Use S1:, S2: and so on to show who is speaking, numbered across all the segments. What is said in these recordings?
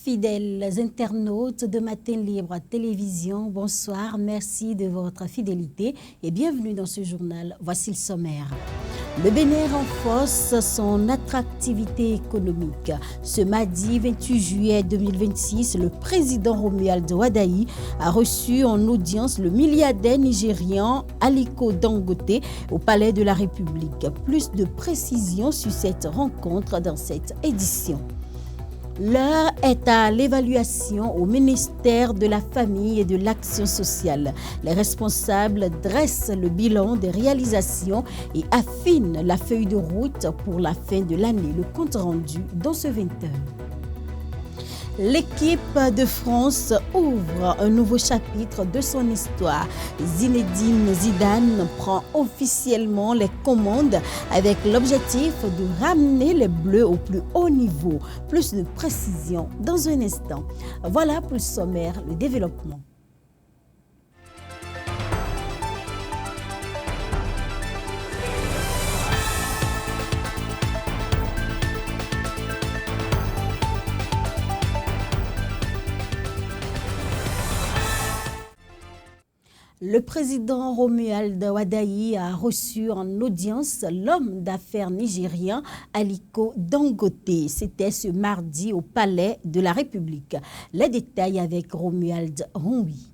S1: Fidèles internautes de Matin Libre Télévision, bonsoir, merci de votre fidélité et bienvenue dans ce journal. Voici le sommaire. Le Bénin renforce son attractivité économique. Ce mardi 28 juillet 2026, le président Romuald Wadayi a reçu en audience le milliardaire nigérian Aliko Dangote au Palais de la République. Plus de précisions sur cette rencontre dans cette édition. L'heure est à l'évaluation au ministère de la Famille et de l'Action sociale. Les responsables dressent le bilan des réalisations et affinent la feuille de route pour la fin de l'année. Le compte rendu dans ce 20h. L'équipe de France ouvre un nouveau chapitre de son histoire. Zinedine Zidane prend officiellement les commandes avec l'objectif de ramener les Bleus au plus haut niveau. Plus de précision dans un instant. Voilà pour le sommaire, le développement. Le président Romuald Wadayi a reçu en audience l'homme d'affaires nigérien Aliko Dangote. C'était ce mardi au Palais de la République. Les détails avec Romuald Roui.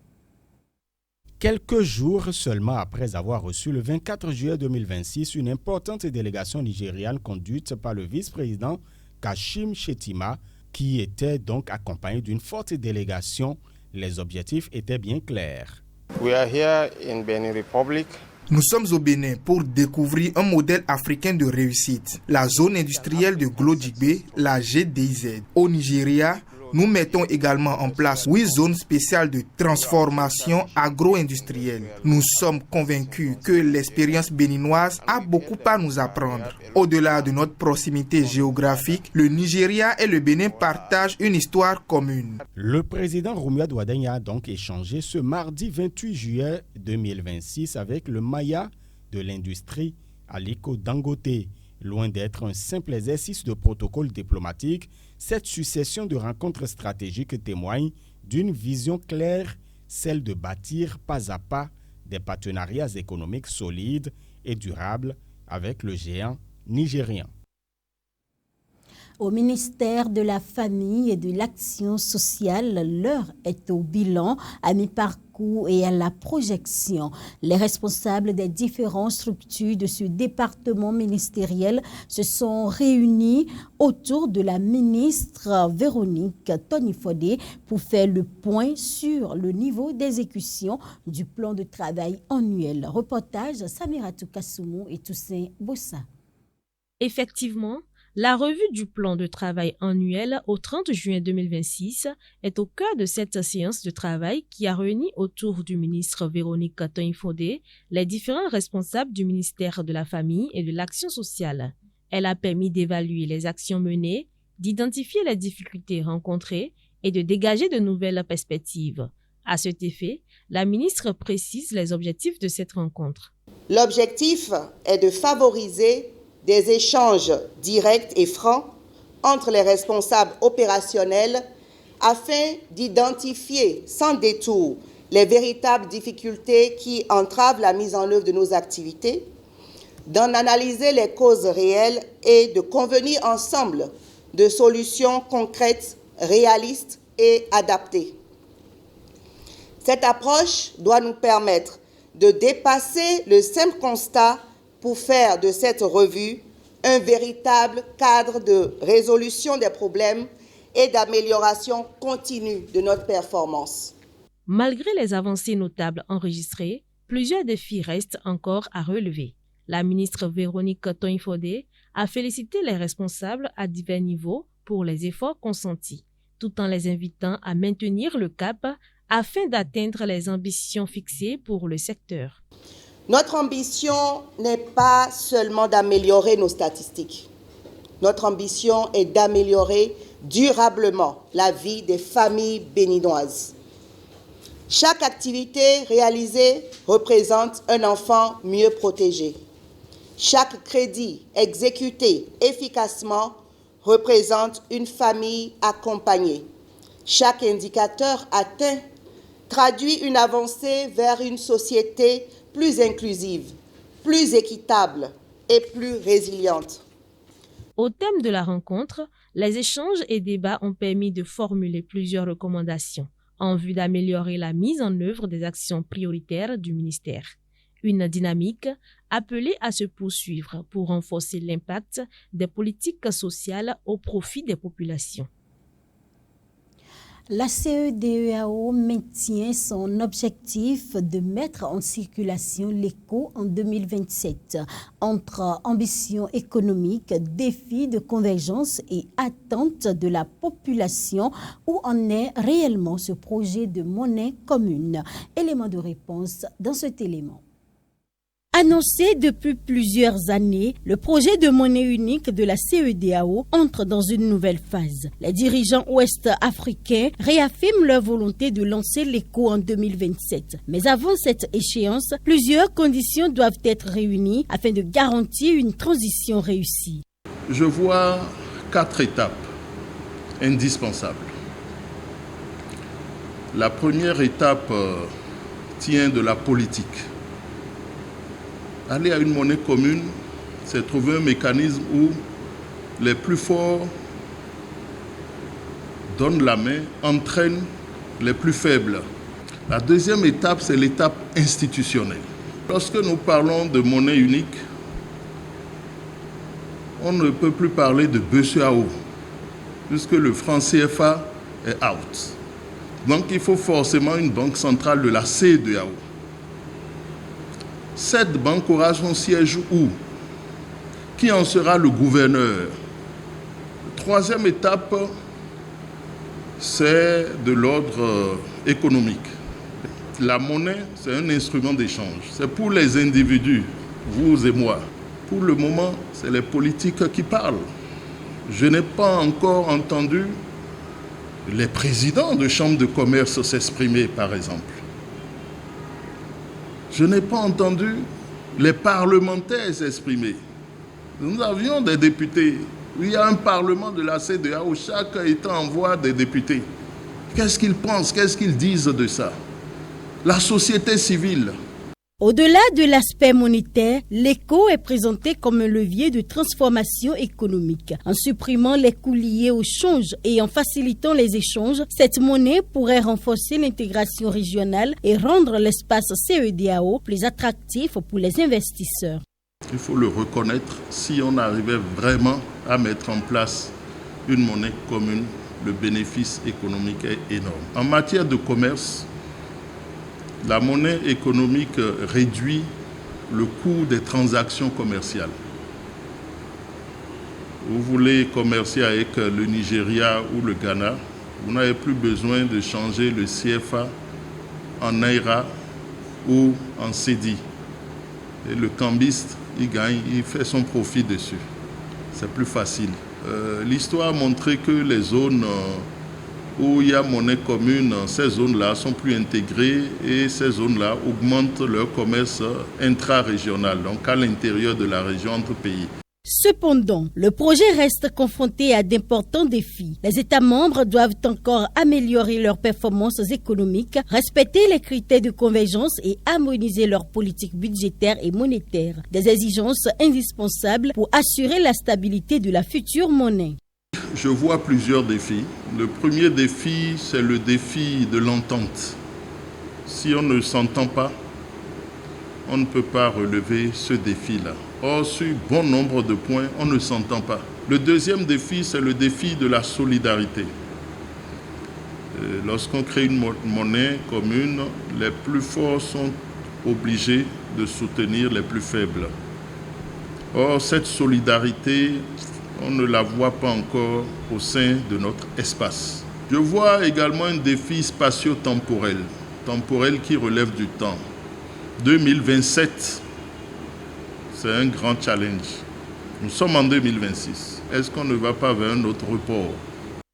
S2: Quelques jours seulement après avoir reçu le 24 juillet 2026 une importante délégation nigériane conduite par le vice-président Kashim Shettima, qui était donc accompagné d'une forte délégation, les objectifs étaient bien clairs.
S3: We are here in Benin Republic.
S4: Nous sommes au Bénin pour découvrir un modèle africain de réussite, la zone industrielle de Glodjigbe, la GDIZ. Au Nigeria, nous mettons également en place 8 zones spéciales de transformation agro-industrielle. Nous sommes convaincus que l'expérience béninoise a beaucoup à nous apprendre. Au-delà de notre proximité géographique, le Nigeria et le Bénin partagent une histoire commune.
S2: Le président Romuald Wadayi a donc échangé ce mardi 28 juillet 2026 avec le Maya de l'industrie Aliko Dangote. Loin d'être un simple exercice de protocole diplomatique, cette succession de rencontres stratégiques témoigne d'une vision claire, celle de bâtir pas à pas des partenariats économiques solides et durables avec le géant nigérien.
S1: Au ministère de la Famille et de l'Action sociale, l'heure est au bilan, à mi-parcours et à la projection. Les responsables des différentes structures de ce département ministériel se sont réunis autour de la ministre Véronique Tonifodé pour faire le point sur le niveau d'exécution du plan de travail annuel. Reportage Samiratou Kassoumou et Toussaint Bossa.
S5: Effectivement, la revue du plan de travail annuel au 30 juin 2026 est au cœur de cette séance de travail qui a réuni autour du ministre Véronique Tonifodé les différents responsables du ministère de la Famille et de l'Action sociale. Elle a permis d'évaluer les actions menées, d'identifier les difficultés rencontrées et de dégager de nouvelles perspectives. À cet effet, la ministre précise les objectifs de cette rencontre.
S6: L'objectif est de favoriser des échanges directs et francs entre les responsables opérationnels afin d'identifier sans détour les véritables difficultés qui entravent la mise en œuvre de nos activités, d'en analyser les causes réelles et de convenir ensemble de solutions concrètes, réalistes et adaptées. Cette approche doit nous permettre de dépasser le simple constat pour faire de cette revue un véritable cadre de résolution des problèmes et d'amélioration continue de notre performance.
S5: Malgré les avancées notables enregistrées, plusieurs défis restent encore à relever. La ministre Véronique Tonifodé a félicité les responsables à divers niveaux pour les efforts consentis, tout en les invitant à maintenir le cap afin d'atteindre les ambitions fixées pour le secteur.
S6: Notre ambition n'est pas seulement d'améliorer nos statistiques. Notre ambition est d'améliorer durablement la vie des familles béninoises. Chaque activité réalisée représente un enfant mieux protégé. Chaque crédit exécuté efficacement représente une famille accompagnée. Chaque indicateur atteint traduit une avancée vers une société plus inclusive, plus équitable et plus résiliente.
S5: Au thème de la rencontre, les échanges et débats ont permis de formuler plusieurs recommandations en vue d'améliorer la mise en œuvre des actions prioritaires du ministère. Une dynamique appelée à se poursuivre pour renforcer l'impact des politiques sociales au profit des populations.
S1: La CEDEAO maintient son objectif de mettre en circulation l'éco en 2027. Entre ambition économique, défis de convergence et attentes de la population, où en est réellement ce projet de monnaie commune? Élément de réponse dans cet élément. Annoncé depuis plusieurs années, le projet de monnaie unique de la CEDEAO entre dans une nouvelle phase. Les dirigeants ouest-africains réaffirment leur volonté de lancer l'éco en 2027. Mais avant cette échéance, plusieurs conditions doivent être réunies afin de garantir une transition réussie.
S7: Je vois 4 étapes indispensables. La première étape tient de la politique. Aller à une monnaie commune, c'est trouver un mécanisme où les plus forts donnent la main, entraînent les plus faibles. La deuxième étape, c'est l'étape institutionnelle. Lorsque nous parlons de monnaie unique, on ne peut plus parler de BCEAO, puisque le franc CFA est out. Donc il faut forcément une banque centrale de la CEDEAO. Cette banque aura son siège où? Qui en sera le gouverneur? Troisième étape, c'est de l'ordre économique. La monnaie, c'est un instrument d'échange. C'est pour les individus, vous et moi. Pour le moment, c'est les politiques qui parlent. Je n'ai pas encore entendu les présidents de chambres de commerce s'exprimer, par exemple. Je n'ai pas entendu les parlementaires s'exprimer. Nous avions des députés. Il y a un parlement de la CEDEAO, chaque État envoie des députés. Qu'est-ce qu'ils pensent, qu'est-ce qu'ils disent de ça? La société civile.
S1: Au-delà de l'aspect monétaire, l'éco est présenté comme un levier de transformation économique. En supprimant les coûts liés au change et en facilitant les échanges, cette monnaie pourrait renforcer l'intégration régionale et rendre l'espace CEDEAO plus attractif pour les investisseurs.
S7: Il faut le reconnaître, si on arrivait vraiment à mettre en place une monnaie commune, le bénéfice économique est énorme. En matière de commerce, la monnaie économique réduit le coût des transactions commerciales. Vous voulez commercer avec le Nigeria ou le Ghana, vous n'avez plus besoin de changer le CFA en Naira ou en Cedi. Et le cambiste, il gagne, il fait son profit dessus. C'est plus facile. L'histoire a montré que les zones où il y a monnaie commune, ces zones-là sont plus intégrées et ces zones-là augmentent leur commerce intra-régional, donc à l'intérieur de la région entre pays.
S1: Cependant, le projet reste confronté à d'importants défis. Les États membres doivent encore améliorer leurs performances économiques, respecter les critères de convergence et harmoniser leurs politiques budgétaires et monétaires. Des exigences indispensables pour assurer la stabilité de la future monnaie.
S7: Je vois plusieurs défis. Le premier défi, c'est le défi de l'entente. Si on ne s'entend pas, on ne peut pas relever ce défi-là. Or, sur bon nombre de points, on ne s'entend pas. Le deuxième défi, c'est le défi de la solidarité. Lorsqu'on crée une monnaie commune, les plus forts sont obligés de soutenir les plus faibles. Or, cette solidarité, on ne la voit pas encore au sein de notre espace. Je vois également un défi spatio-temporel, qui relève du temps. 2027, c'est un grand challenge. Nous sommes en 2026. Est-ce qu'on ne va pas vers un autre report?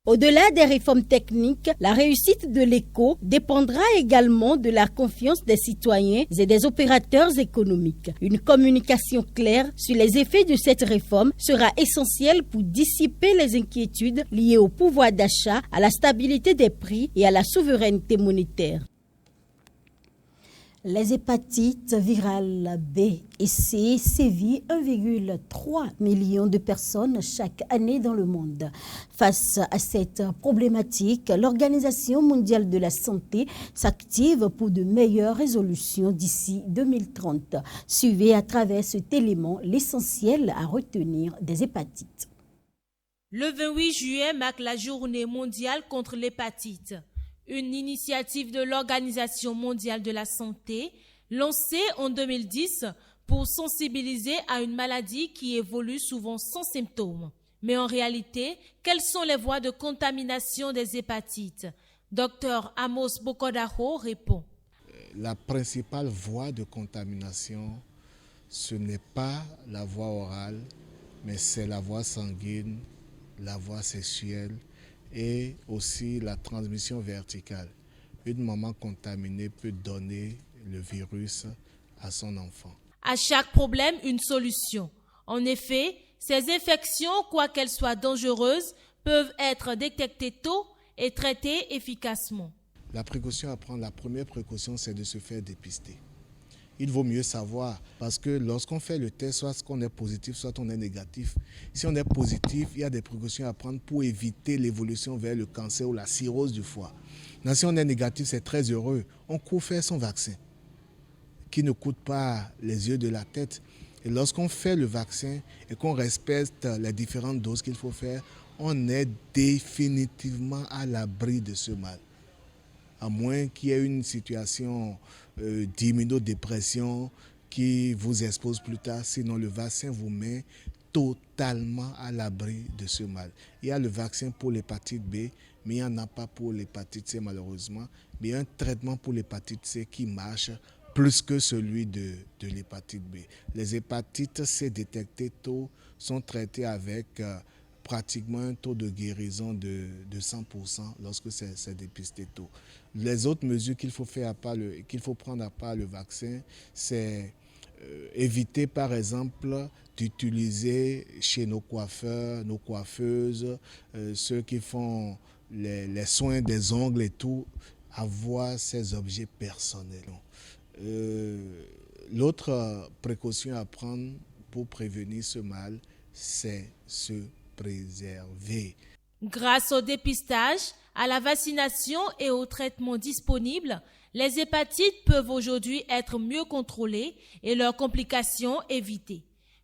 S1: Au-delà des réformes techniques, la réussite de l'éco dépendra également de la confiance des citoyens et des opérateurs économiques. Une communication claire sur les effets de cette réforme sera essentielle pour dissiper les inquiétudes liées au pouvoir d'achat, à la stabilité des prix et à la souveraineté monétaire. Les hépatites virales B et C sévissent 1,3 million de personnes chaque année dans le monde. Face à cette problématique, l'Organisation mondiale de la santé s'active pour de meilleures résolutions d'ici 2030. Suivez à travers cet élément l'essentiel à retenir des hépatites.
S5: Le 28 juillet marque la journée mondiale contre l'hépatite. Une initiative de l'Organisation mondiale de la santé, lancée en 2010 pour sensibiliser à une maladie qui évolue souvent sans symptômes. Mais en réalité, quelles sont les voies de contamination des hépatites? Dr Amos Bokodaho répond.
S8: La principale voie de contamination, ce n'est pas la voie orale, mais c'est la voie sanguine, la voie sexuelle, et aussi la transmission verticale. Une maman contaminée peut donner le virus à son enfant.
S5: À chaque problème, une solution. En effet, ces infections, quoiqu'elles soient dangereuses, peuvent être détectées tôt et traitées efficacement.
S8: La précaution à prendre, la première précaution, c'est de se faire dépister. Il vaut mieux savoir parce que lorsqu'on fait le test, soit qu'on est positif, soit on est négatif. Si on est positif, il y a des précautions à prendre pour éviter l'évolution vers le cancer ou la cirrhose du foie. Mais si on est négatif, c'est très heureux. On court faire son vaccin qui ne coûte pas les yeux de la tête. Et lorsqu'on fait le vaccin et qu'on respecte les différentes doses qu'il faut faire, on est définitivement à l'abri de ce mal. À moins qu'il y ait une situation d'immunodépression qui vous expose plus tard. Sinon, le vaccin vous met totalement à l'abri de ce mal. Il y a le vaccin pour l'hépatite B, mais il n'y en a pas pour l'hépatite C malheureusement. Mais il y a un traitement pour l'hépatite C qui marche plus que celui de l'hépatite B. Les hépatites C détectées tôt sont traitées avec pratiquement un taux de guérison de 100% lorsque c'est dépisté tôt. Les autres mesures qu'il faut prendre à part le vaccin, c'est éviter par exemple d'utiliser chez nos coiffeurs, nos coiffeuses, ceux qui font les soins des ongles et tout, avoir ces objets personnels. L'autre précaution à prendre pour prévenir ce mal, c'est se préserver.
S5: Grâce au dépistage, à la vaccination et aux traitements disponibles, les hépatites peuvent aujourd'hui être mieux contrôlées et leurs complications évitées.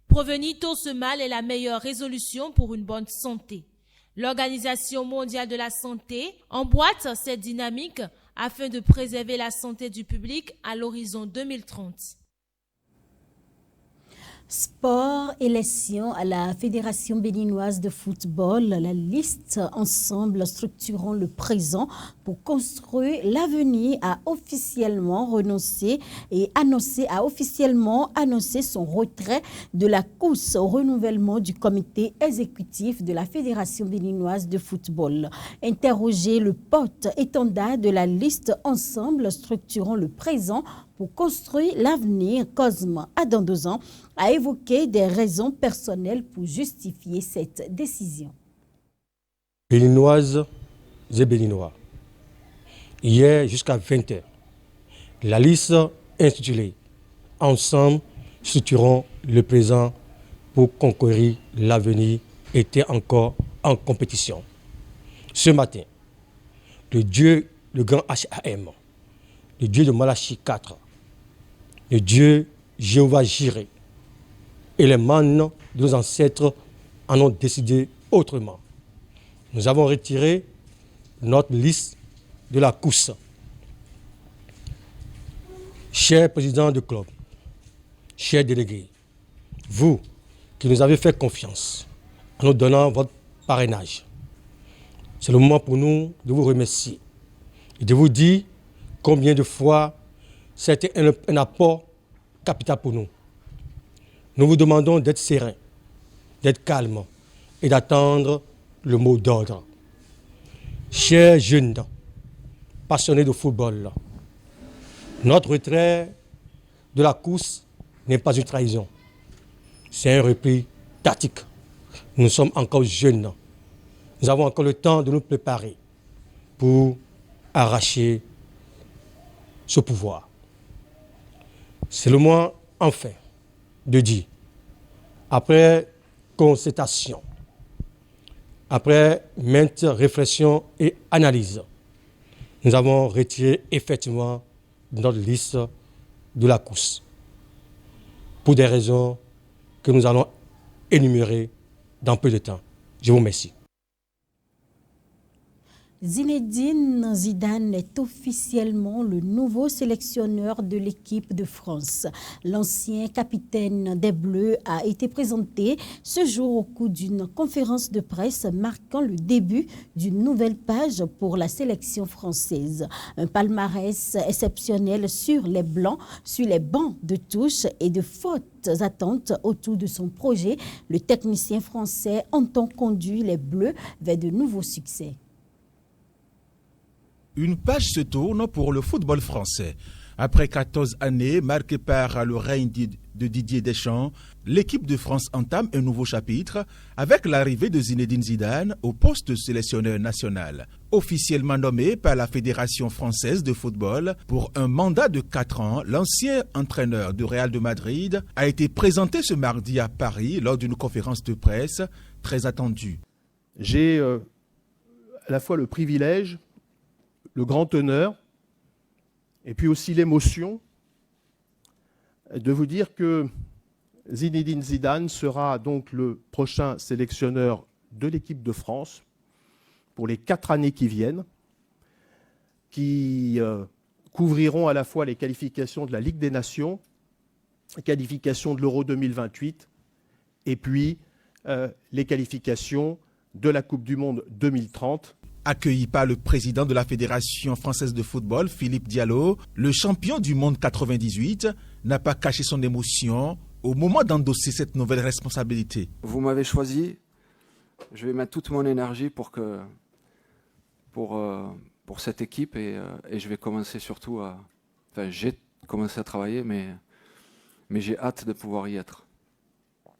S5: Prévenir tôt ce mal est la meilleure résolution pour une bonne santé. L'Organisation mondiale de la santé emboîte cette dynamique afin de préserver la santé du public à l'horizon 2030.
S1: Sport, élection à la Fédération béninoise de football, la liste Ensemble structurant le présent pour construire l'avenir a officiellement renoncé et officiellement annoncé son retrait de la course au renouvellement du comité exécutif de la Fédération béninoise de football. Interrogé, le porte-étendard de la liste Ensemble structurant le présent pour construire l'avenir, Cosme Adandozan a évoqué des raisons personnelles pour justifier cette décision.
S9: Béninoises et Béninois, hier jusqu'à 20h, la liste intitulée « Ensemble, structurons le présent pour conquérir l'avenir » était encore en compétition. Ce matin, le Dieu, le grand HAM, le Dieu de Malachi 4, le Dieu Jéhovah Jireh et les mânes de nos ancêtres en ont décidé autrement. Nous avons retiré notre liste de la course. Chers présidents de club, chers délégués, vous qui nous avez fait confiance en nous donnant votre parrainage, c'est le moment pour nous de vous remercier et de vous dire combien de fois c'était un apport capital pour nous. Nous vous demandons d'être serein, d'être calme et d'attendre le mot d'ordre. chers jeunes passionnés de football, notre retrait de la course n'est pas une trahison. C'est un repli tactique. Nous sommes encore jeunes. Nous avons encore le temps de nous préparer pour arracher ce pouvoir. C'est le moment, enfin, de dire, après concertation, après maintes réflexions et analyses, nous avons retiré effectivement notre liste de la course pour des raisons que nous allons énumérer dans peu de temps. Je vous remercie.
S1: Zinedine Zidane est officiellement le nouveau sélectionneur de l'équipe de France. L'ancien capitaine des Bleus a été présenté ce jour au cours d'une conférence de presse marquant le début d'une nouvelle page pour la sélection française. Un palmarès exceptionnel sur les bancs de touche et de fortes attentes autour de son projet. Le technicien français entend conduire les Bleus vers de nouveaux succès.
S10: Une page se tourne pour le football français. Après 14 années marquées par le règne de Didier Deschamps, l'équipe de France entame un nouveau chapitre avec l'arrivée de Zinedine Zidane au poste de sélectionneur national. Officiellement nommé par la Fédération française de football pour un mandat de 4 ans, l'ancien entraîneur du Real de Madrid a été présenté ce mardi à Paris lors d'une conférence de presse très attendue.
S11: J'ai à la fois le privilège, le grand honneur et puis aussi l'émotion de vous dire que Zinedine Zidane sera donc le prochain sélectionneur de l'équipe de France pour les 4 années qui viennent, qui couvriront à la fois les qualifications de la Ligue des Nations, les qualifications de l'Euro 2028 et puis les qualifications de la Coupe du Monde 2030.
S10: Accueilli par le président de la Fédération française de football, Philippe Diallo, le champion du monde 98 n'a pas caché son émotion au moment d'endosser cette nouvelle responsabilité.
S12: Vous m'avez choisi, je vais mettre toute mon énergie pour cette équipe et je vais commencer surtout j'ai commencé à travailler, mais j'ai hâte de pouvoir y être.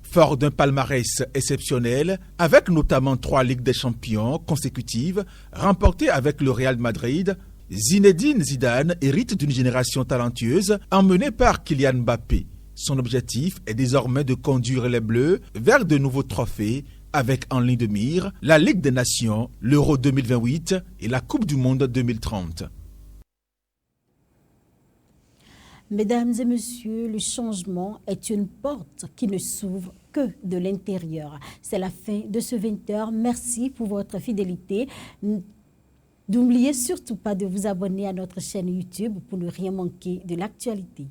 S10: Fort d'un palmarès exceptionnel, avec notamment 3 Ligues des Champions consécutives, remportées avec le Real Madrid, Zinedine Zidane hérite d'une génération talentueuse emmenée par Kylian Mbappé. Son objectif est désormais de conduire les Bleus vers de nouveaux trophées, avec en ligne de mire la Ligue des Nations, l'Euro 2028 et la Coupe du Monde 2030.
S1: Mesdames et messieurs, le changement est une porte qui ne s'ouvre que de l'intérieur. C'est la fin de ce 20h. Merci pour votre fidélité. N'oubliez surtout pas de vous abonner à notre chaîne YouTube pour ne rien manquer de l'actualité.